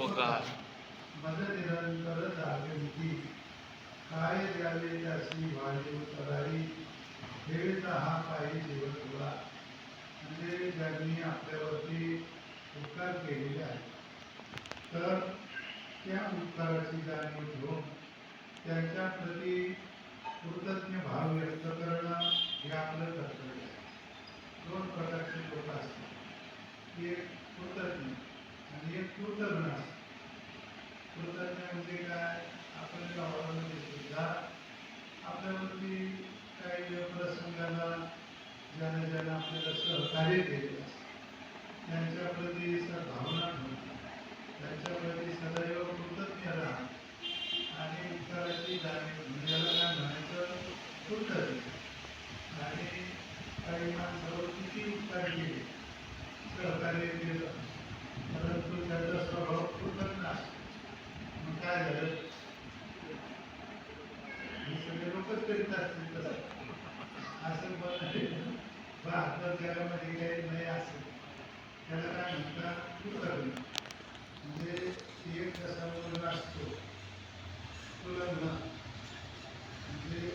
उपकार मद निरंतर जागृती काय द्यावे त्याची वाढीव तरारी ठेवीचा हा काही जीवन तुला. म्हणजे ज्यांनी आपल्यावरती उपकार केलेले आहेत तर त्या उपकाराची जाणीव घेऊन त्यांच्या प्रती कृतज्ञ भाव व्यक्त करणं हे आपलं कर्तव्य आहे. दोन प्रकारचे लोक असतात, एक कृतज्ञ आणि एक कृतज्ञ असतात. कृतज्ञ म्हणजे काय, आपण गावामध्ये सुद्धा आपल्यावरती काही प्रसंगाला ज्याने ज्याने आपल्याला सहकार्य केलेलं असतं त्यांच्या प्रती भावना ठेवून त्यांच्या प्रती सदैव कृतज्ञ राहा आणि उपकाराची जाणीव घेऊन याला काय म्हणायचं, कृतज्ञ. आणि काही माणसावर किती उपकार केले, सहकार्य केलं, परंतु त्याचा स्वभाव कृतज्ञ असतो. मग काय झालं, हे सगळे लोकच करीत असतील तसं असं भारतात जगामध्ये काही नाही असेल त्याला काय म्हणतात, कृतज्ञ. म्हणजे एक कसा मुलगा असतो तुलना, म्हणजे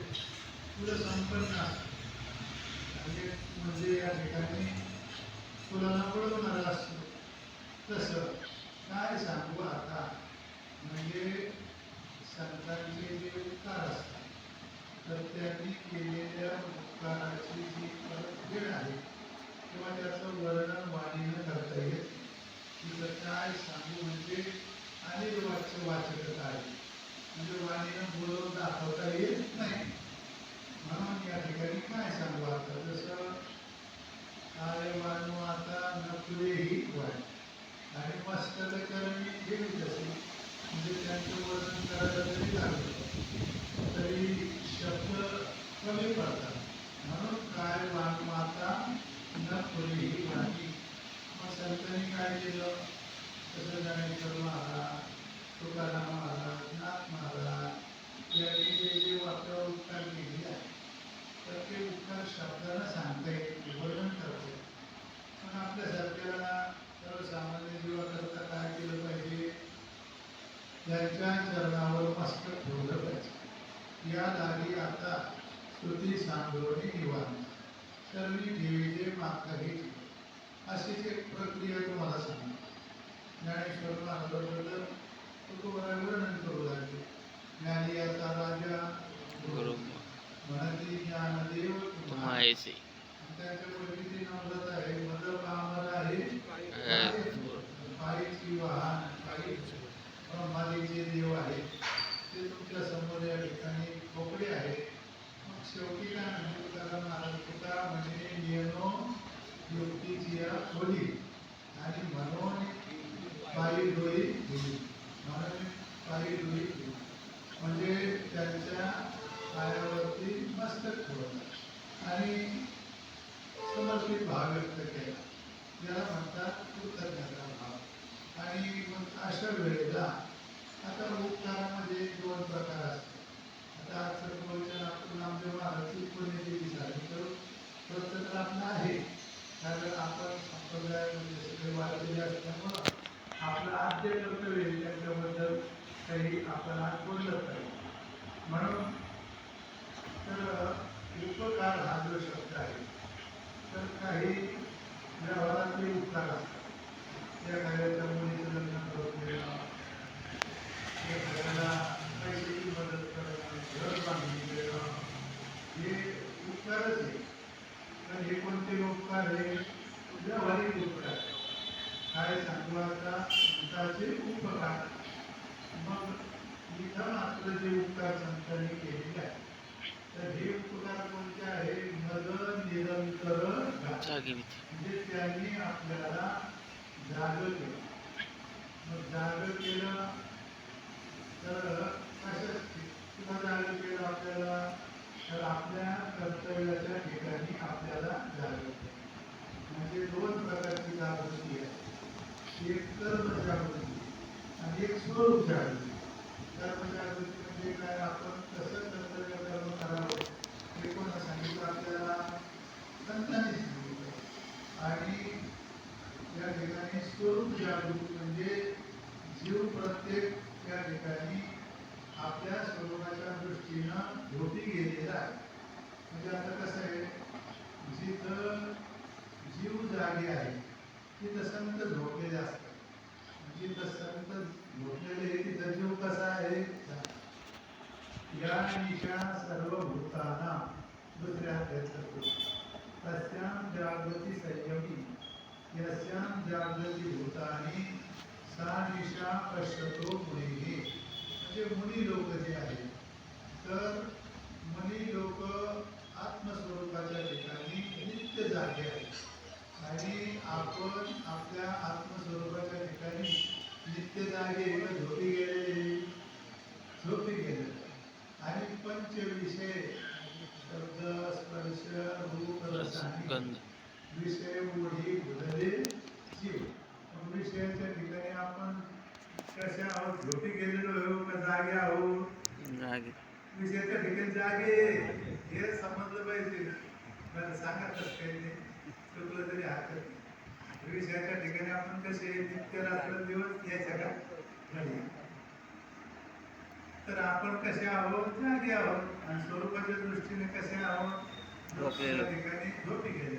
पुढं संपन्न असतो म्हणजे या ठिकाणी तुलना पडवणारा असतो. तसं काय सांगू आता, म्हणजे संतांचे जे उपकार असतात तर त्यांनी केलेल्या उपकाराची जी परतफेड आहे किंवा त्याचं वर्णन वाणीनं करता येत, तिथं काय सांगू म्हणजे अनेक वाचकता आहे, म्हणजे वाणीनं बोलवून दाखवता येत नाही. म्हणून या ठिकाणी काय सांगू आता, जसं आले वाणू आता नकुलेही वाणी आणि मस्तक करणी ठेवी तसे, म्हणजे त्यांचं वर्णन करायला जरी लागलं तरी शब्द कमी पडतात. म्हणून काय वाणू आता नकुलेही वाणी. मग संतांनी काय केलं, तसं ज्ञानेश्वर महाराज, तुकाराम महाराज, नाथ महाराज यांनी जे जे वाक्यावर उपकार केलेले आहे तर ते उपकार शब्दानं सांगता येईल, वर्णन करता येईल. पण आपल्यासारख्याला सर्वसामान्य जीवाकरता काय केलं पाहिजे, त्यांच्या चरणावर मस्तक ठेवलं पाहिजे. या लागी आता स्तुती सांगोनी निवांत सर्वी देवीचे मागही अशीच एक प्रक्रिया तुम्हाला सांगतो. ज्ञानेश्वर महाराजांबद्दल तुकोबाराय वर्णन करू लागले. ज्ञानी याचा राजा गुरु म्हणती ज्ञानदेव तुम्हायचे त्यांच्या पूर्वी ते नवलत आहे, मद पामर आहे पायीची वाहन, पायी ब्रह्मादीचे देव आहे ते तुमच्या समोर या ठिकाणी खोपडे आहे. मग शेवटी काय म्हणजे तुकाराम महाराज, तुका म्हणजे नियनो युक्तीची या खोली आणि म्हणून पायी डोई दिली, म्हणून पायी डोई दिली म्हणजे त्यांच्या पायावरती मस्तक ठेवलं आणि समर्पित भाव व्यक्त केला, याला म्हणतात कृतज्ञता भाव. आणि मग अशा वेळेला आता उपकारामध्ये दोन प्रकार असतात. आता आजचं प्रवचन आपण नामदेव महाराजची पुण्यतिथी साजरी करू, तर आपलं आहे, कारण आपण संप्रदायामध्ये सगळे वाढलेले असल्यामुळं आपलं आद्य कर्तव्य त्याच्याबद्दल काही आपण आज बोललं पाहिजे. म्हणून तर उपकार हा जो शब्द आहे तर काही व्यवहारातले उपकार असतात. त्या कार्याच्या मुलीचं लग्न करून देणं, एखाद्याला पैशाची मदत करणं, घर बांधून देणं, हे उपकारच आहे. तर हे कोणते उपकार आहे, व्यावहारिक उपकार. काय सांगू आता, भूताचे उपकार. मग इथं आपलं जे उपकार संतांनी केलेले आहे तर हे उपकार कोणते आहे, मद निरंतर म्हणजे त्यांनी आपल्याला जाग केलं. मग जाग केलं तर तुला जाग केलं आपल्याला, तर आपल्या कर्तव्याच्या ठिकाणी आपल्याला जाग केलं. म्हणजे दोन प्रकारची जागृती आहे, एक कर्म जागृती आणि एक स्वरूप जागृती. कर्म जागृती म्हणजे काय, आपण कसं कर्तव्य कर्म करावं हे कोणा सांगितलं आपल्याला, संतांनी सांगितलं. आणि या ठिकाणी स्वरूप जागृती म्हणजे जीव ठिकाणी आपल्या स्वरूपाच्या दृष्टीनं झोपी गेलेला आहे. म्हणजे आता कसं आहे, जिथं जीव जागे आहे तिथं संत झोपलेले असतात. जिथं संत झोपलेले तिथं जीव कसा आहे, या निशा सर्व भूताना दुसऱ्या तस्यां जागृती संयमी यस्यां जागृती भूतानी सा निशा पश्यतो मुनी. म्हणजे मुनी लोक जे आहेत, तर मुनी लोक आत्मस्वरूपाच्या ठिकाणी नित्य जागे आहेत आणि आपण आपल्या आत्मस्वरूपाच्या ठिकाणी नित्य जागे झोपी गेलेले, झोपी गेले. आणि पंच विषय शब्द स्पर्श रूप रस आणि विषय ओढी भुलले जीव. विषयाच्या ठिकाणी आपण कशा आहोत, झोपी गेलेलो आहोत का जागे आहोत? विषयाच्या ठिकाणी जागे, हे समजलं पाहिजे. मला सांगा कसं काही नाही, चुकलं तरी हरकत नाही. विषयाच्या ठिकाणी आपण कसे नित्य रात्र दिवस यायचं का नाही, तर आपण कसे आहोत, जागे आहोत. आणि स्वरूपाच्या दृष्टीने कसे आहोत, ठिकाणी झोपी गेले.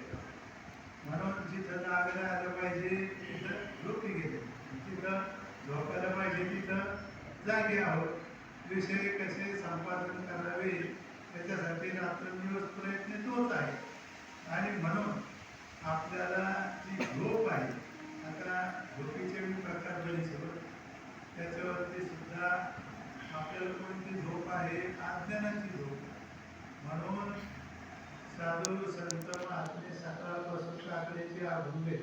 म्हणून जिथं जागला आलं पाहिजे तिथं झोपी गेले, जिथं झोपायला पाहिजे तिथं जागे आहोत. विषय कसे संपादन करावे त्याच्यासाठी रात्रंदिवस प्रयत्न तोच आहे. आणि म्हणून आपल्याला जी झोप आहे, आता झोपीचे मी प्रकार बरेच, त्याच्यावरती सुद्धा आपल्याला कोणती झोप आहे, अज्ञानाची झोप. म्हणून साधू संत महात्मे सकाळपासून टाकल्याचे अभंगे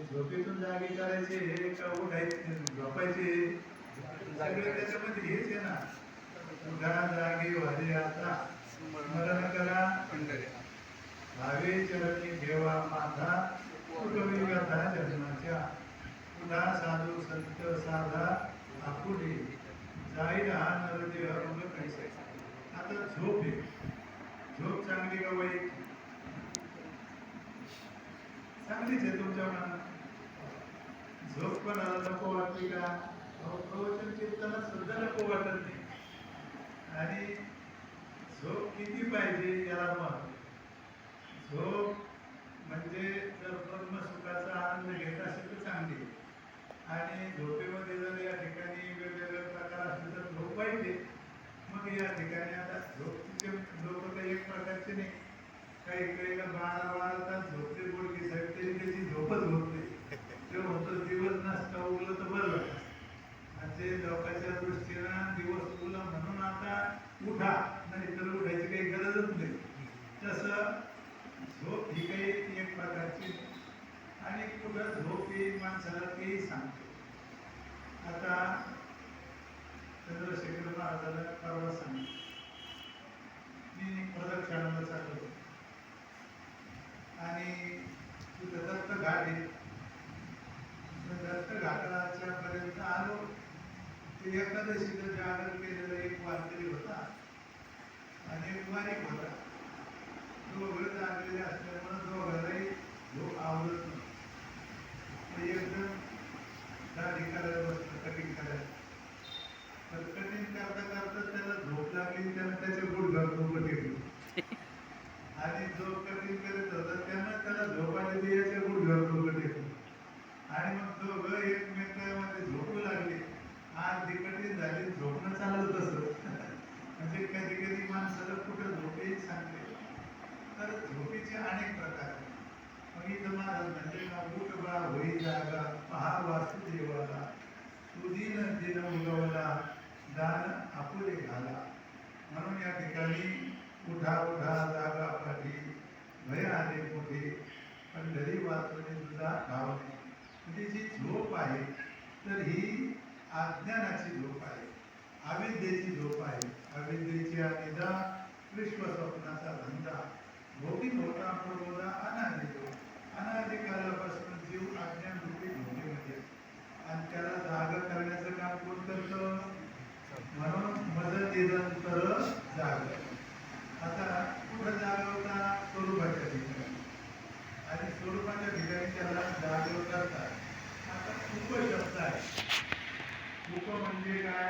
झोपेतून जागे करायचे, हे का उठायचे झोपायचे, सगळे त्याच्यामध्ये हेच आहे ना. उठा जागे वाले आता स्मरण करा भावे चरणी ठेवा माथा उठवी व्यथा जन्माच्या. उठा साधू संत साधा आपुले जाईल हा नरदेह मग कैसे. आता झोप आहे, झोप चांगली का वाईट? चांगलीच आहे तुमच्या मनात. झोप पण नको वाटते का? प्रवचन कीर्तनात सुद्धा नको वाटत नाही. आणि झोप किती पाहिजे याला महत्व. झोप म्हणजे जर ब्रह्मसुखाचा आनंद घेत असेल तर चांगली, आणि झोपेमध्ये जर या ठिकाणी वेगवेगळे प्रकार असले तर झोप पाहिजे. मग या ठिकाणी आता झोपचे लोक काही एक प्रकारचे नाही, काही काही 12 तास झोपते बोलकी साहेब तरी त्याची झोपच होत नाही. ते होतं दिवस नसता उगलं तर बरं. म्हणजे लोकांच्या दृष्टीनं दिवस उगला म्हणून आता उठा, नाही तर उठायची काही गरजच नाही. तसं झोप ही काही एक प्रकारची नाही. आणि कुठं झोप येईल माणसाला तेही सांगते. आता चंद्रशेखर महाराजांना परवा सांगितलं, मी प्रदक्षिणाला चाललो आणि तिथं दत्त घाट आहे. दत्त घाटाच्या पर्यंत आलो. ते एकादशीचं जागर केलेलं एक वारकरी होता आणि एक वारीक होता. दोघं जागलेले असल्यामुळे दोघांनाही झोप आवडत नव्हती. एकदम दाढी करायला बसलं, कटिंग करायला. तर कटिंग करता करता त्याला झोप लागली, त्यानं त्याचे गुडघा झोपत घेतले. आणि जो कटिंग करत होता त्यानं त्याला झोप आली, याच्या गुडघा झोपत घेतले. आणि मग दोघं एकमेकांमध्ये झोपू लागले. आज कटिंग झाली, झोपणं चाललं तसं. म्हणजे कधी कधी माणसाला कुठं झोपेही सांगते. तर झोपेचे अनेक प्रकार आहेत. मग इथं महाराज म्हणते ना, उठ बा होई जागा पहा वासुदेवाला सुदीन दिन उगवला दान आपुले घाला. म्हणून या ठिकाणी उठा उठा जागा पाठी भय आले मोठे पंढरी वाचवणे तुझा भाव. म्हणजे जी झोप आहे तर ही अज्ञानाची झोप आहे, अविद्येची झोप आहे. अविद्येची अनिदा विश्वस्वप्नाचा धंदा भोगी होता प्रबोधा अनादि. अनादिकालापासून जीव अज्ञान रूपी झोपेमध्ये, आणि त्याला जाग करण्याचं काम कोण करतं? म्हणून मदत निरंतर जाग. आता कुठं जागवता? स्वरूपाच्या ठिकाणी. आणि स्वरूपाच्या ठिकाणी त्याला जागव करतात. आता उपशब्द आहे. तत्व म्हणजे काय?